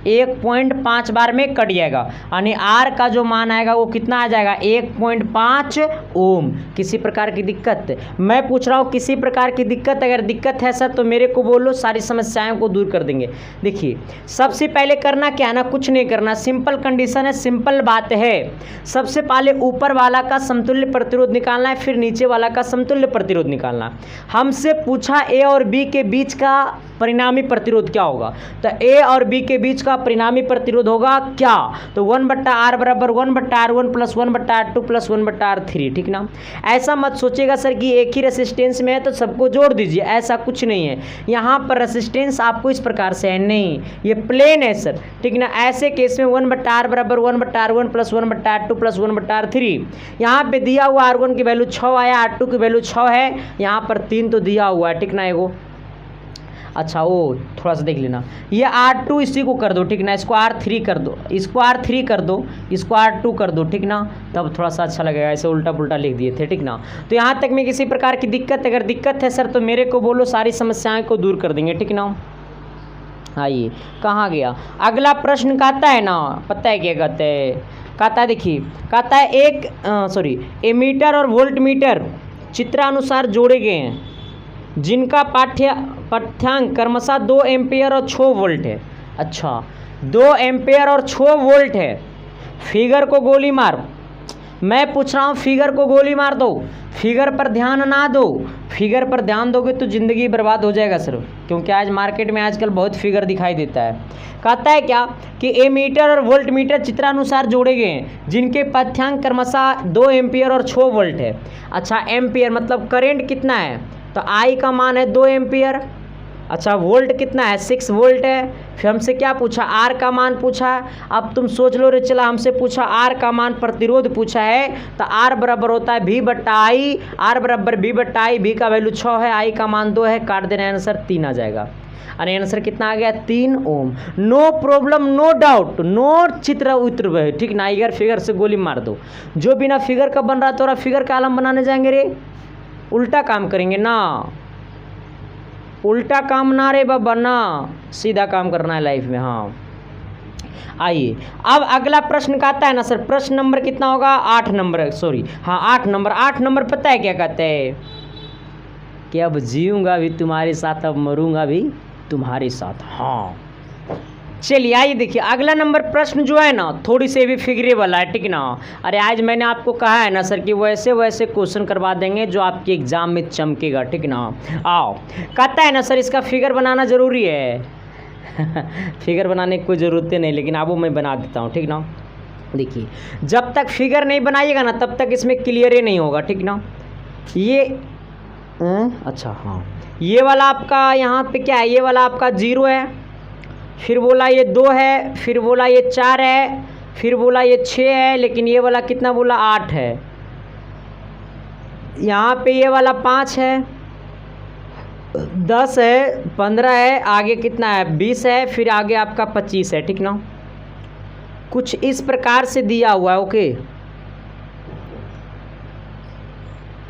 1.5 बार में कट जाएगा, यानी R का जो मान आएगा वो कितना आ जाएगा 1.5 ओम। किसी प्रकार की दिक्कत, मैं पूछ रहा हूँ किसी प्रकार की दिक्कत, अगर दिक्कत है सर तो मेरे को बोलो, सारी समस्याओं को दूर कर देंगे। देखिए, सबसे पहले करना क्या है ना, कुछ नहीं करना, सिंपल कंडीशन है, सिंपल बात है। सबसे पहले ऊपर वाला का समतुल्य प्रतिरोध निकालना है, फिर नीचे वाला का समतुल्य प्रतिरोध निकालना है। हमसे पूछा A और B के बीच का परिणामी प्रतिरोध क्या होगा, तो A और B के बीच का परिणामी प्रतिरोध होगा क्या, तो 1/R बराबर 1/R1 plus 1/R2 plus 1/R3, ठीक ना। ऐसा मत सोचिएगा सर कि एक ही रेसिस्टेंस में है तो सबको जोड़ दीजिए, ऐसा कुछ नहीं है। यहाँ पर रेसिस्टेंस आपको इस प्रकार से है, नहीं ये प्लेन है सर, ठीक ना। ऐसे केस में 1/R बराबर 1/R1 plus 1/R2 plus 1/R3, यहाँ पे दिया हुआ R1 की वैल्यू 6 आया, R2 की वैल्यू 6 है, यहाँ पर 3 तो दिया हुआ है, ठीक ना एगो। अच्छा, वो थोड़ा सा देख लेना, ये R2 इसी को कर दो, ठीक ना, इसको R3 कर दो, इसको R3 कर दो, इसको R2 कर दो, ठीक ना, तब थोड़ा सा अच्छा लगेगा। ऐसे उल्टा पुल्टा लिख दिए थे, ठीक ना। तो यहाँ तक में किसी प्रकार की दिक्कत, अगर दिक्कत है सर तो मेरे को बोलो, सारी समस्याएं को दूर कर देंगे, ठीक ना। आइए, कहाँ गया अगला प्रश्न, कहता है ना, पता है क्या कहते हैं, कहता है देखिए, कहता है एमीटर और वोल्ट मीटर चित्रानुसार जोड़े गए हैं, जिनका पाठ्यांक क्रमशः 2 एम्पियर और 6 वोल्ट है। अच्छा, 2 एम्पियर और 6 वोल्ट है। फिगर को गोली मार, मैं पूछ रहा हूँ फिगर को गोली मार दो, फिगर पर ध्यान ना दो। फिगर पर ध्यान दोगे तो ज़िंदगी बर्बाद हो जाएगा सर, क्योंकि आज मार्केट में आजकल बहुत फिगर दिखाई देता है। कहता है क्या कि एमीटर और वोल्ट मीटर चित्रानुसार जोड़े गए हैं, जिनके पाठ्यांक क्रमशः 2 एम्पियर और 6 वोल्ट है। अच्छा, एम्पियर मतलब करंट कितना है, तो आई का मान है 2 एम्पियर। अच्छा, वोल्ट कितना है 6 वोल्ट है। फिर हमसे क्या पूछा, आर का मान पूछा। अब तुम सोच लो रे, चला हमसे पूछा आर का मान, प्रतिरोध पूछा है, तो आर बराबर होता है V/I, आर बराबर V/I, V का वैल्यू 6 है, आई का मान 2 है, काट देना, आंसर 3 आ जाएगा। अरे आंसर कितना आ गया 3 ओम। No problem, no doubt, no चित्र उत्र वह, ठीक ना। इधर फिगर से गोली मार दो, जो बिना फिगर का बन रहा तो फिगर का आलम बनाने जाएंगे रे, उल्टा काम करेंगे ना, उल्टा काम ना रे बाबा ना, सीधा काम करना है लाइफ में। हाँ, आइए अब अगला प्रश्न कहता है ना सर, प्रश्न नंबर कितना होगा 8 नंबर, सॉरी हाँ 8 नंबर। 8 नंबर पता है क्या कहते हैं, कि अब जीऊँगा भी तुम्हारे साथ, अब मरूंगा भी तुम्हारे साथ। हाँ, चलिए आइए देखिए अगला नंबर प्रश्न जो है ना, थोड़ी सी भी फिगरे वाला है, ठीक ना। अरे आज मैंने आपको कहा है ना सर कि वैसे वैसे क्वेश्चन करवा देंगे जो आपके एग्जाम में चमकेगा, ठीक ना। आओ, कहता है ना सर इसका फिगर बनाना ज़रूरी है फिगर बनाने की कोई ज़रूरत नहीं, लेकिन अब मैं बना देता हूँ, ठीक ना। देखिए, जब तक फिगर नहीं बनाइएगा ना तब तक इसमें क्लियर ही नहीं होगा, ठीक ना। ये अच्छा हाँ, ये वाला आपका यहाँ पे क्या है, ये वाला आपका 0 है, फिर बोला ये 2 है, फिर बोला ये 4 है, फिर बोला ये 6 है, लेकिन ये वाला कितना बोला 8 है। यहाँ पे ये वाला 5 है, 10 है, 15 है, आगे कितना है 20 है, फिर आगे आपका 25 है, ठीक ना। कुछ इस प्रकार से दिया हुआ है। ओके,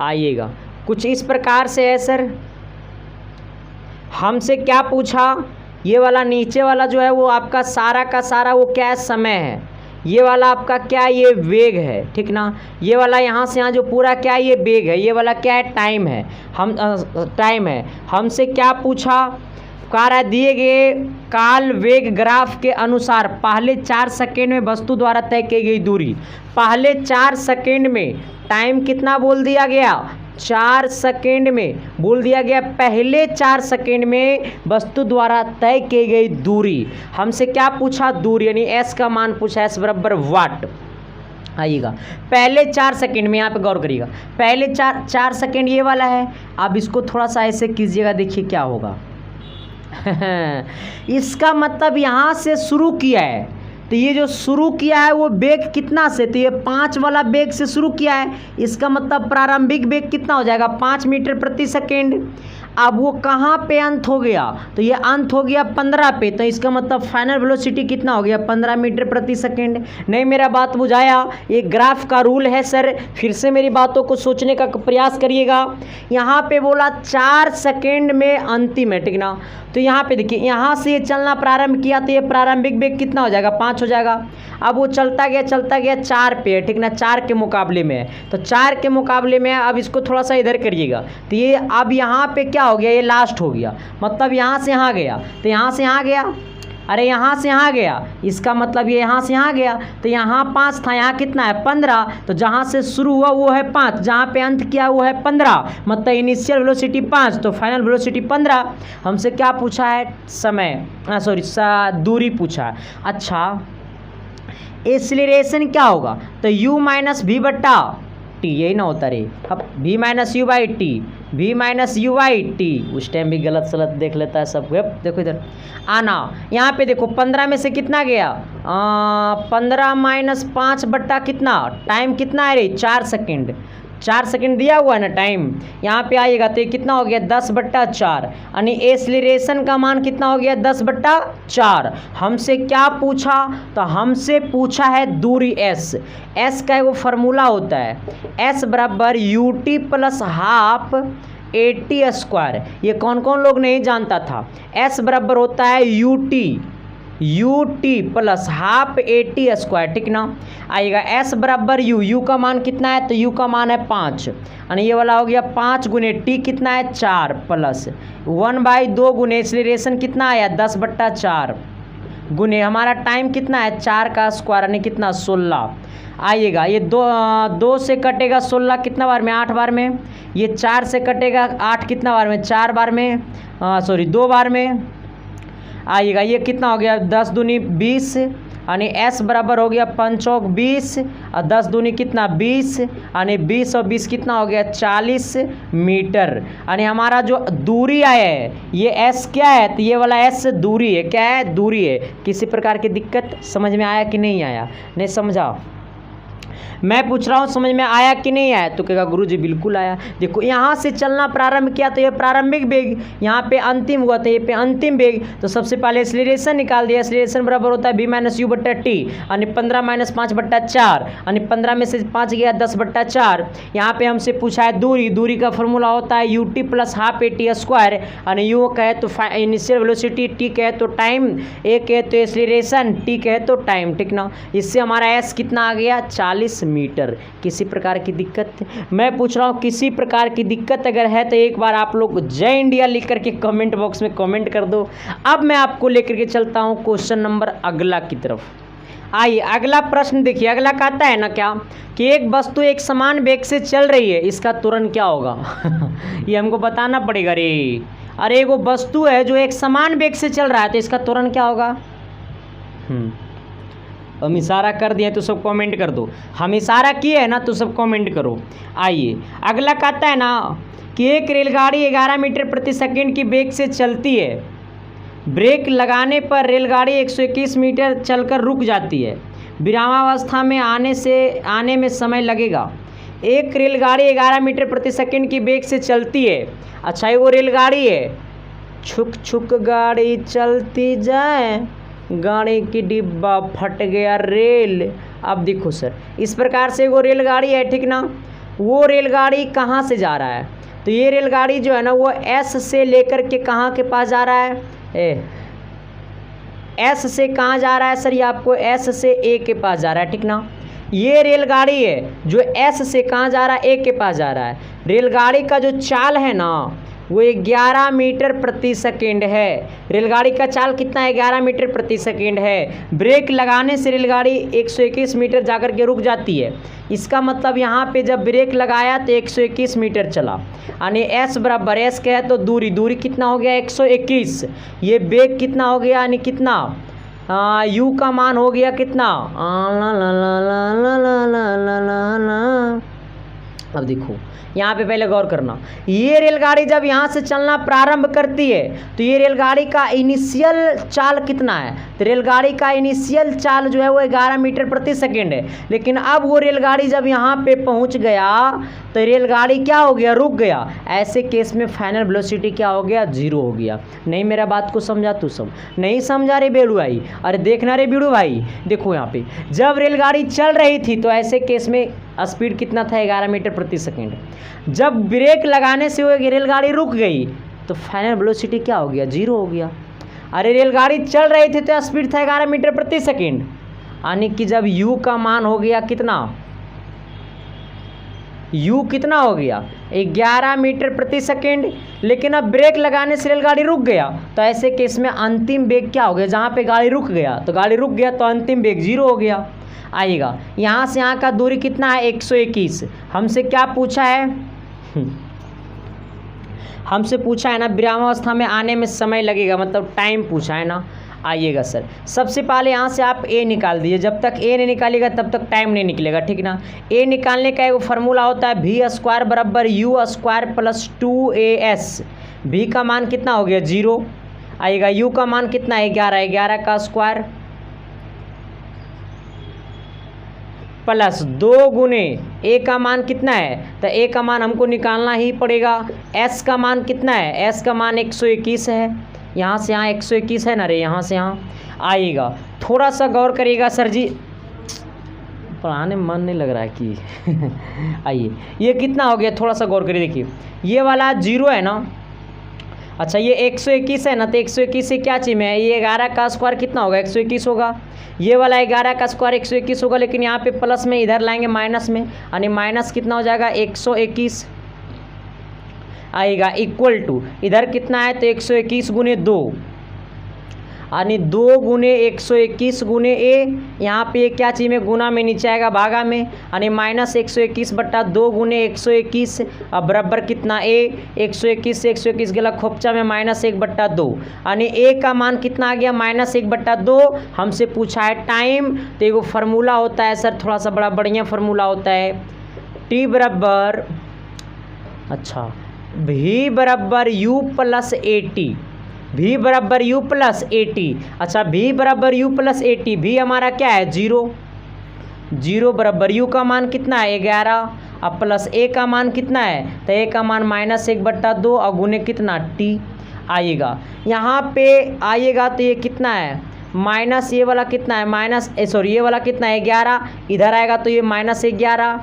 आइएगा कुछ इस प्रकार से है सर। हमसे क्या पूछा, ये वाला नीचे वाला जो है वो आपका सारा का सारा वो क्या है, समय है। ये वाला आपका क्या है, ये वेग है, ठीक ना। ये वाला यहाँ से यहाँ जो पूरा क्या है, ये वेग है। ये वाला क्या है, टाइम है। टाइम है। हमसे क्या पूछा, कार्य दिए गए काल वेग ग्राफ के अनुसार पहले 4 सेकेंड में वस्तु द्वारा तय की गई दूरी। पहले 4 सेकेंड में टाइम कितना बोल दिया गया, 4 सेकेंड में बोल दिया गया। पहले 4 सेकेंड में वस्तु द्वारा तय की गई दूरी। हमसे क्या पूछा, दूरी, यानी एस का मान पूछा, एस बराबर वाट। आइएगा, पहले 4 सेकेंड में, यहाँ पे गौर करिएगा, पहले 4 सेकेंड ये वाला है। अब इसको थोड़ा सा ऐसे कीजिएगा, देखिए क्या होगा। इसका मतलब यहाँ से शुरू किया है, तो ये जो शुरू किया है वो वेग कितना से, तो ये 5 वाला वेग से शुरू किया है। इसका मतलब प्रारंभिक वेग कितना हो जाएगा, 5 मीटर प्रति सेकेंड। अब वो कहाँ पे अंत हो गया, तो ये अंत हो गया 15 पे, तो इसका मतलब फाइनल वेलोसिटी कितना हो गया, 15 मीटर प्रति सेकेंड। नहीं, मेरा बात बुझाया। ये ग्राफ का रूल है सर, फिर से मेरी बातों को सोचने का प्रयास करिएगा। यहाँ पे बोला 4 सेकेंड में अंतिम है, ठीक ना। तो यहाँ पे देखिए, यहाँ से ये चलना प्रारंभ किया तो ये प्रारंभिक वेग कितना हो जाएगा, 5 हो जाएगा। अब वो चलता गया 4 पे है, ठीक ना, 4 के मुकाबले में है, तो 4 के मुकाबले में। अब इसको थोड़ा सा इधर करिएगा, तो ये अब यहाँ पे क्या हो गया, ये लास्ट हो गया, मतलब यहाँ से यहाँ गया, तो यहाँ से यहाँ गया, अरे यहाँ से यहाँ गया, इसका मतलब ये यहाँ से यहाँ गया, तो यहाँ 5 था, यहाँ कितना है, 15। तो जहाँ से शुरू हुआ वो है 5, जहाँ पे अंत किया वो है 15, मतलब इनिशियल वेलोसिटी 5, तो फाइनल वेलोसिटी 15। हमसे क्या पूछा है, समय, सॉरी दूरी पूछा है। अच्छा, एक्सीलरेशन क्या होगा, तो u माइनस वी बट्टा टी, यही ना होता रे। अब v minus you by T, v minus you by T, उस टाइम भी गलत सलत देख लेता है सब। देखो इधर आना, यहाँ पे देखो 15 में से कितना गया, 15 माइनस 5 बट्टा कितना, टाइम कितना है रे, 4 सेकेंड। 4 सेकेंड दिया हुआ है ना टाइम। यहाँ पे आइएगा तो ये कितना हो गया, 10/4, यानी एक्सीलरेशन का मान कितना हो गया, 10/4। हमसे क्या पूछा, तो हमसे पूछा है दूरी s। s का वो फार्मूला होता है, s बराबर ut प्लस हाफ AT²। ये कौन कौन लोग नहीं जानता था, s बराबर होता है ut प्लस हाफ AT², ठीक ना। आइएगा s बराबर u का मान कितना है, तो u का मान है 5, यानी ये वाला हो गया 5 गुने t कितना है 4 प्लस 1/2 गुने एक्सीलरेशन कितना आया 10/4 गुने हमारा टाइम कितना है 4 का स्क्वायर, यानी कितना 16। आइएगा, ये 2 से कटेगा 16 कितना बार में, 8 बार में। ये 4 से कटेगा 8 कितना बार में, 4 बार में, सॉरी 2 बार में। आइएगा, ये कितना हो गया 10 दूनी 20, यानी s बराबर हो गया 5 चौक 20 और 10 दूनी कितना 20, यानी 20 और 20 कितना हो गया 40 मीटर। यानी हमारा जो दूरी आया है ये s क्या है, तो ये वाला s दूरी है, क्या है, दूरी है। किसी प्रकार की दिक्कत समझ में आया कि नहीं आया, नहीं समझा, मैं पूछ रहा हूँ समझ में आया कि नहीं आया, तो कहेगा गुरुजी बिल्कुल आया। देखो यहाँ से चलना प्रारंभ किया तो ये प्रारंभिक वेग, यहाँ पे अंतिम हुआ तो ये पे अंतिम वेग। तो सबसे पहले एक्सीलरेशन निकाल दिया, एक्सीलरेशन बराबर होता है v माइनस यू बट्टा टी, यानी 15 माइनस 5/4, यानी 15 में से 5 गया 10/4। यहाँ पे हमसे पूछा है दूरी, दूरी का फॉर्मूला होता है ut प्लस हाफ AT², यानी यू कहे तो इनिशियल वेलोसिटी, टी कहे तो टाइम, ए कहे तो एक्सीलरेशन, टी कहे तो टाइम, ठीक ना। इससे हमारा s कितना आ गया 40 मीटर। किसी प्रकार की दिक्कत, मैं पूछ रहा हूँ किसी प्रकार की दिक्कत अगर है तो एक बार आप लोग जय इंडिया लिख करके कमेंट बॉक्स में कमेंट कर दो। अब मैं आपको लेकर के चलता हूँ क्वेश्चन नंबर अगला की तरफ। आइए अगला प्रश्न देखिए, अगला कहता है ना क्या कि एक वस्तु एक समान वेग से चल रही है, इसका त्वरण क्या होगा। ये हमको बताना पड़ेगा रे। अरे एगो वस्तु है जो एक समान वेग से चल रहा है तो इसका त्वरण क्या होगा। हम इशारा कर दिए तो सब कमेंट कर दो, हम इशारा किए हैं ना तो सब कमेंट करो। आइए अगला कहता है ना कि एक रेलगाड़ी 11 मीटर प्रति सेकंड की वेग से चलती है, ब्रेक लगाने पर रेलगाड़ी 121 मीटर चलकर रुक जाती है, विरामावस्था में आने में समय लगेगा। एक रेलगाड़ी 11 मीटर प्रति सेकंड की वेग से चलती है। अच्छा ये वो रेलगाड़ी है, छुक छुक गाड़ी चलती जाए, गाड़ी की डिब्बा फट गया रेल। अब देखो सर इस प्रकार से वो रेलगाड़ी है, ठीक ना। वो रेलगाड़ी कहाँ से जा रहा है, तो ये रेलगाड़ी जो है ना वो एस से लेकर के कहाँ के पास जा रहा है, एस से कहाँ जा रहा है सर, ये आपको एस से ए के पास जा रहा है, ठीक ना। ये रेलगाड़ी है जो एस से कहाँ जा रहा है, ए के पास जा रहा है। रेलगाड़ी का जो चाल है ना वो 11 मीटर प्रति सेकेंड है। रेलगाड़ी का चाल कितना है, 11 मीटर प्रति सेकेंड है। ब्रेक लगाने से रेलगाड़ी 121 मीटर जाकर के रुक जाती है। इसका मतलब यहाँ पे जब ब्रेक लगाया तो 121 मीटर चला, यानी एस बराबर, एस क्या है तो दूरी कितना हो गया 121। ये बेग कितना हो गया, यानी कितना यू का मान हो गया कितना, अब देखो यहाँ पे पहले गौर करना, ये रेलगाड़ी जब यहाँ से चलना प्रारंभ करती है तो ये रेलगाड़ी का इनिशियल चाल कितना है, तो रेलगाड़ी का इनिशियल चाल जो है वो 11 मीटर प्रति सेकेंड है। लेकिन अब वो रेलगाड़ी जब यहाँ पे पहुँच गया तो रेलगाड़ी क्या हो गया, रुक गया। ऐसे केस में फाइनल वेलोसिटी क्या हो गया, 0 हो गया। नहीं मेरा बात को समझा तू सब, नहीं समझा रे बेड़ू भाई, अरे देखना रे बेड़ू भाई, देखो यहाँ पे जब रेलगाड़ी चल रही थी तो ऐसे केस में स्पीड कितना था, 11 मीटर प्रति सेकेंड। जब ब्रेक लगाने से वो रेलगाड़ी रुक गई तो फाइनल वेलोसिटी क्या हो गया, 0 हो गया। अरे रेलगाड़ी चल रही थी तो स्पीड था 11 मीटर प्रति सेकेंड, यानी कि जब u का मान हो गया कितना, u कितना हो गया 11 मीटर प्रति सेकेंड। लेकिन अब ब्रेक लगाने से रेलगाड़ी रुक गया तो ऐसे केस में अंतिम वेग क्या हो गया, जहाँ पे गाड़ी रुक गया तो गाड़ी रुक गया तो अंतिम वेग 0 हो गया। आएगा यहाँ से यहाँ का दूरी कितना है 121। हमसे क्या पूछा है, हमसे पूछा है ना विरामावस्था में आने में समय लगेगा, मतलब टाइम पूछा है ना। आइएगा सर, सबसे पहले यहाँ से आप ए निकाल दीजिए, जब तक ए नहीं निकालिएगा तब तक टाइम नहीं निकलेगा, ठीक ना। ए निकालने का एक फार्मूला होता है v स्क्वायर बराबर u square plus 2as। v का मान कितना हो गया 0। आइएगा u का मान कितना है 11, 11 का स्क्वायर प्लस 2 गुने ए का मान कितना है, तो ए का मान हमको निकालना ही पड़ेगा। एस का मान कितना है, एस का मान 121 है। यहाँ से यहाँ 121 है ना रे, यहाँ से यहाँ आइएगा। थोड़ा सा गौर करिएगा सर जी, पढ़ाने में मन नहीं लग रहा है कि आइए ये कितना हो गया, थोड़ा सा गौर करिए। देखिए ये वाला 0 है ना, अच्छा ये 121 है ना, तो 121 से क्या चीज़ में है, ये 11 का स्क्वायर कितना होगा 121 होगा। ये वाला 11 का स्क्वायर 121 होगा, लेकिन यहाँ पे प्लस में इधर लाएंगे माइनस में, यानी माइनस कितना हो जाएगा 121 आएगा इक्वल टू इधर कितना है तो 121 गुने 2, यानी 2 गुने 121 गुने ए, यहाँ पे क्या चीज़ में गुना में नीचे आएगा भागा में, यानी माइनस 121 बट्टा 2 गुने 121। अब बराबर कितना ए, 121 से 121 गला खोपचा में -1/2, यानी ए का मान कितना आ गया -1/2। हमसे पूछा है टाइम, तो एगो फार्मूला होता है सर, थोड़ा सा बड़ा बढ़िया फार्मूला होता है, टी बराबर, अच्छा v बराबर u plus A T, v बराबर u प्लस ए टी। अच्छा v बराबर u plus A T, v हमारा क्या है 0, 0 बराबर u का मान कितना है 11, अब प्लस a का मान कितना है, तो a का मान -1/2 और गुने कितना t। आइएगा यहाँ पे आइएगा तो ये कितना है माइनस, ये वाला कितना है माइनस, सॉरी ये वाला कितना है 11, इधर आएगा तो ये -11,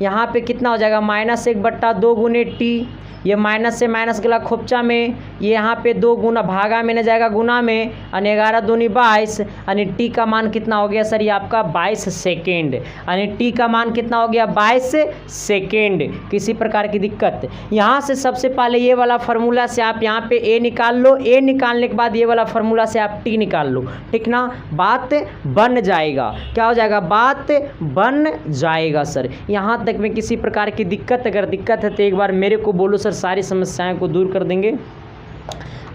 यहाँ पे कितना हो जाएगा -1/2 गुने टी, ये माइनस से माइनस गला खोपचा में, ये यहाँ पे 2 गुना भागा में न जाएगा गुना में, यानी 11 दूनी 22, यानी टी का मान कितना हो गया सर ये आपका 22 सेकेंड, यानी टी का मान कितना हो गया 22 सेकेंड। किसी प्रकार की दिक्कत, यहाँ से सबसे पहले ये वाला फार्मूला से आप यहाँ पे ए निकाल लो, ए निकालने के बाद ये वाला फार्मूला से आप टी निकाल लो, ठीक ना, बात बन जाएगा। क्या हो जाएगा, बात बन जाएगा सर। यहाँ तक में किसी प्रकार की दिक्कत, अगर दिक्कत है तो एक बार मेरे को बोलो सर, सारी समस्याएं को दूर कर देंगे।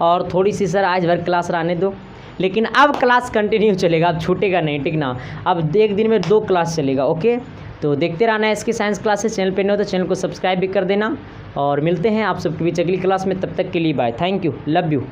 और थोड़ी सी सर आज भर क्लास रहने दो, लेकिन अब क्लास कंटिन्यू चलेगा, अब छूटेगा नहीं, ठीक ना। अब एक दिन में 2 क्लास चलेगा, ओके। तो देखते रहना है इसकी साइंस क्लासेस। चैनल पे नहीं हो तो चैनल को सब्सक्राइब भी कर देना, और मिलते हैं आप सबके बीच अगली क्लास में। तब तक के लिए bye, thank you, love you.